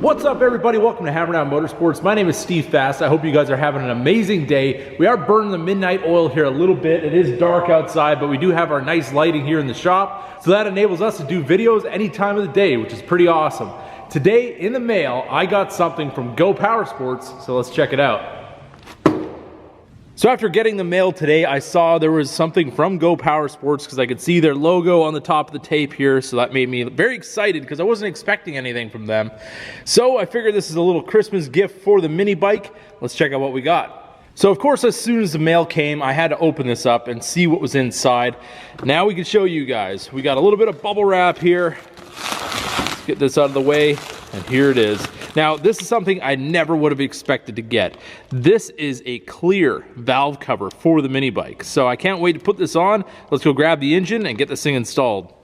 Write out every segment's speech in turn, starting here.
What's up, everybody? Welcome to Hammerdown Motorsports. My name is Steve Fast. I hope you guys are having an amazing day. We are burning the midnight oil here a little bit. It is dark outside, but we do have our nice lighting here in the shop, so that enables us to do videos any time of the day, which is pretty awesome. Today in the mail, I got something from Gopowersports, so let's check it out. So after getting the mail today, I saw there was something from Gopowersports because I could see their logo on the top of the tape here, so that made me very excited because I wasn't expecting anything from them. So I figured this is a little Christmas gift for the mini bike. Let's check out what we got. So of course, as soon as the mail came, I had to open this up and see what was inside. Now we can show you guys. We got a little bit of bubble wrap here. Let's get this out of the way, and here it is. Now, this is something I never would have expected to get. This is a clear valve cover for the mini bike. So I can't wait to put this on. Let's go grab the engine and get this thing installed.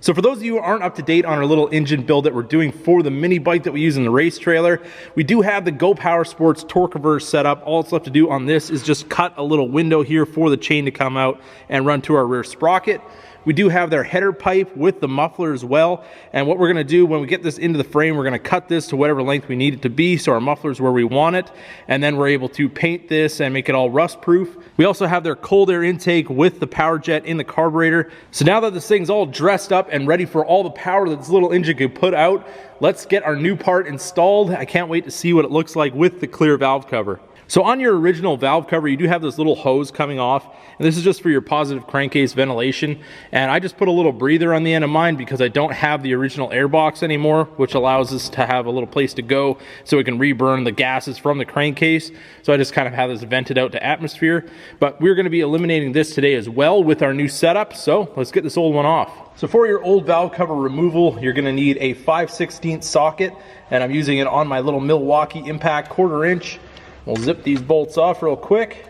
So for those of you who aren't up to date on our little engine build that we're doing for the mini bike that we use in the race trailer, we do have the Gopowersports torque reverse set up. All it's left to do on this is just cut a little window here for the chain to come out and run to our rear sprocket. We do have their header pipe with the muffler as well. And what we're gonna do when we get this into the frame, we're gonna cut this to whatever length we need it to be so our muffler's where we want it. And then we're able to paint this and make it all rust proof. We also have their cold air intake with the power jet in the carburetor. So now that this thing's all dressed up and ready for all the power that this little engine could put out, let's get our new part installed. I can't wait to see what it looks like with the clear valve cover. So on your original valve cover, you do have this little hose coming off, and this is just for your positive crankcase ventilation. And I just put a little breather on the end of mine because I don't have the original air box anymore, which allows us to have a little place to go so we can reburn the gases from the crankcase. So I just kind of have this vented out to atmosphere. But we're going to be eliminating this today as well with our new setup, so let's get this old one off. So for your old valve cover removal, you're going to need a 5/16 socket, and I'm using it on my little Milwaukee Impact 1/4 inch. We'll zip these bolts off real quick.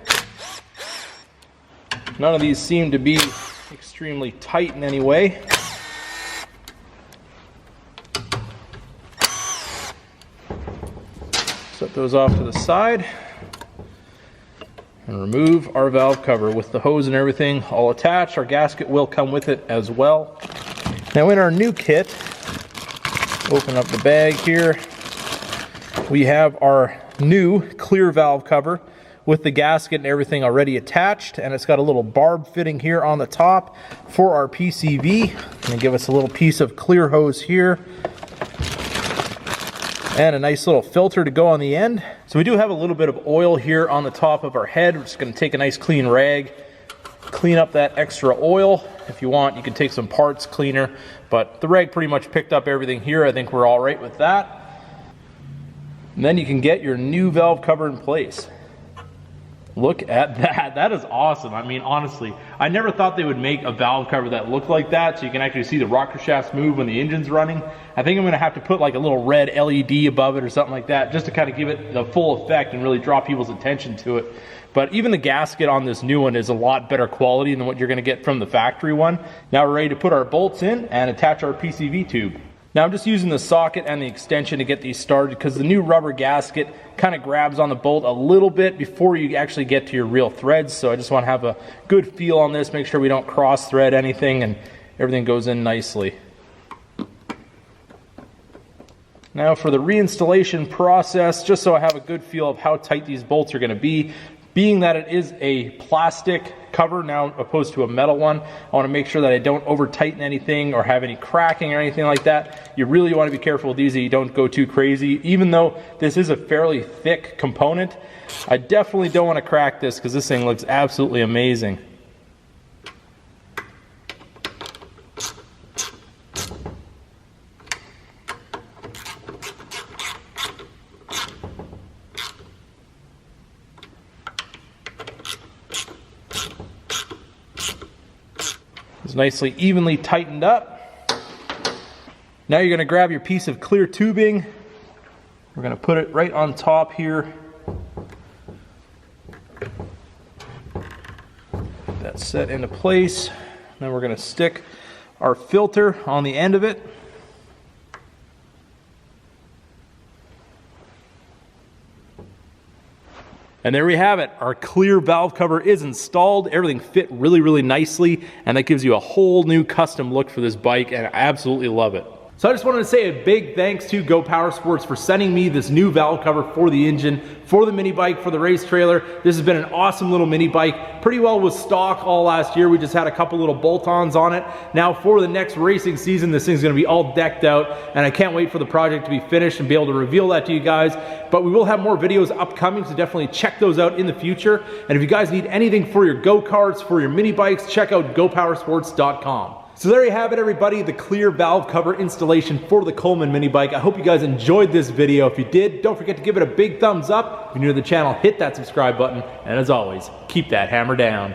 None of these seem to be extremely tight in any way. Set those off to the side and remove our valve cover with the hose and everything all attached. Our gasket will come with it as well. Now in our new kit, open up the bag here. We have our new clear valve cover with the gasket and everything already attached, and it's got a little barb fitting here on the top for our PCV, and give us a little piece of clear hose here and a nice little filter to go on the end. So we do have a little bit of oil here on the top of our head. We're just going to take a nice clean rag, clean up that extra oil. If you want, you can take some parts cleaner, but the rag pretty much picked up everything here. I think we're all right with that. And then you can get your new valve cover in place. Look at that. That is awesome. I mean, honestly, I never thought they would make a valve cover that looked like that, so you can actually see the rocker shafts move when the engine's running. I think I'm going to have to put like a little red LED above it or something like that, just to kind of give it the full effect and really draw people's attention to it. But even the gasket on this new one is a lot better quality than what you're going to get from the factory one. Now we're ready to put our bolts in and attach our PCV tube. Now I'm just using the socket and the extension to get these started because the new rubber gasket kind of grabs on the bolt a little bit before you actually get to your real threads. So I just want to have a good feel on this, make sure we don't cross thread anything and everything goes in nicely. Now for the reinstallation process, just so I have a good feel of how tight these bolts are going to be, being that it is a plastic cover now opposed to a metal one, I want to make sure that I don't over tighten anything or have any cracking or anything like that. You really want to be careful with these that you don't go too crazy. Even though this is a fairly thick component, I definitely don't want to crack this because this thing looks absolutely amazing. It's nicely evenly tightened up. Now you're going to grab your piece of clear tubing. We're going to put it right on top here. Get that set into place. Then we're going to stick our filter on the end of it. And there we have it. Our clear valve cover is installed. Everything fit really, really nicely, and that gives you a whole new custom look for this bike, and I absolutely love it. So I just wanted to say a big thanks to Gopowersports for sending me this new valve cover for the engine, for the mini bike, for the race trailer. This has been an awesome little mini bike. Pretty well was stock all last year. We just had a couple little bolt-ons on it. Now for the next racing season, this thing's gonna be all decked out, and I can't wait for the project to be finished and be able to reveal that to you guys. But we will have more videos upcoming, so definitely check those out in the future. And if you guys need anything for your go-karts, for your mini bikes, check out gopowersports.com. So there you have it, everybody, the clear valve cover installation for the Coleman mini bike. I hope you guys enjoyed this video. If you did, don't forget to give it a big thumbs up. If you're new to the channel, hit that subscribe button. And as always, keep that hammer down.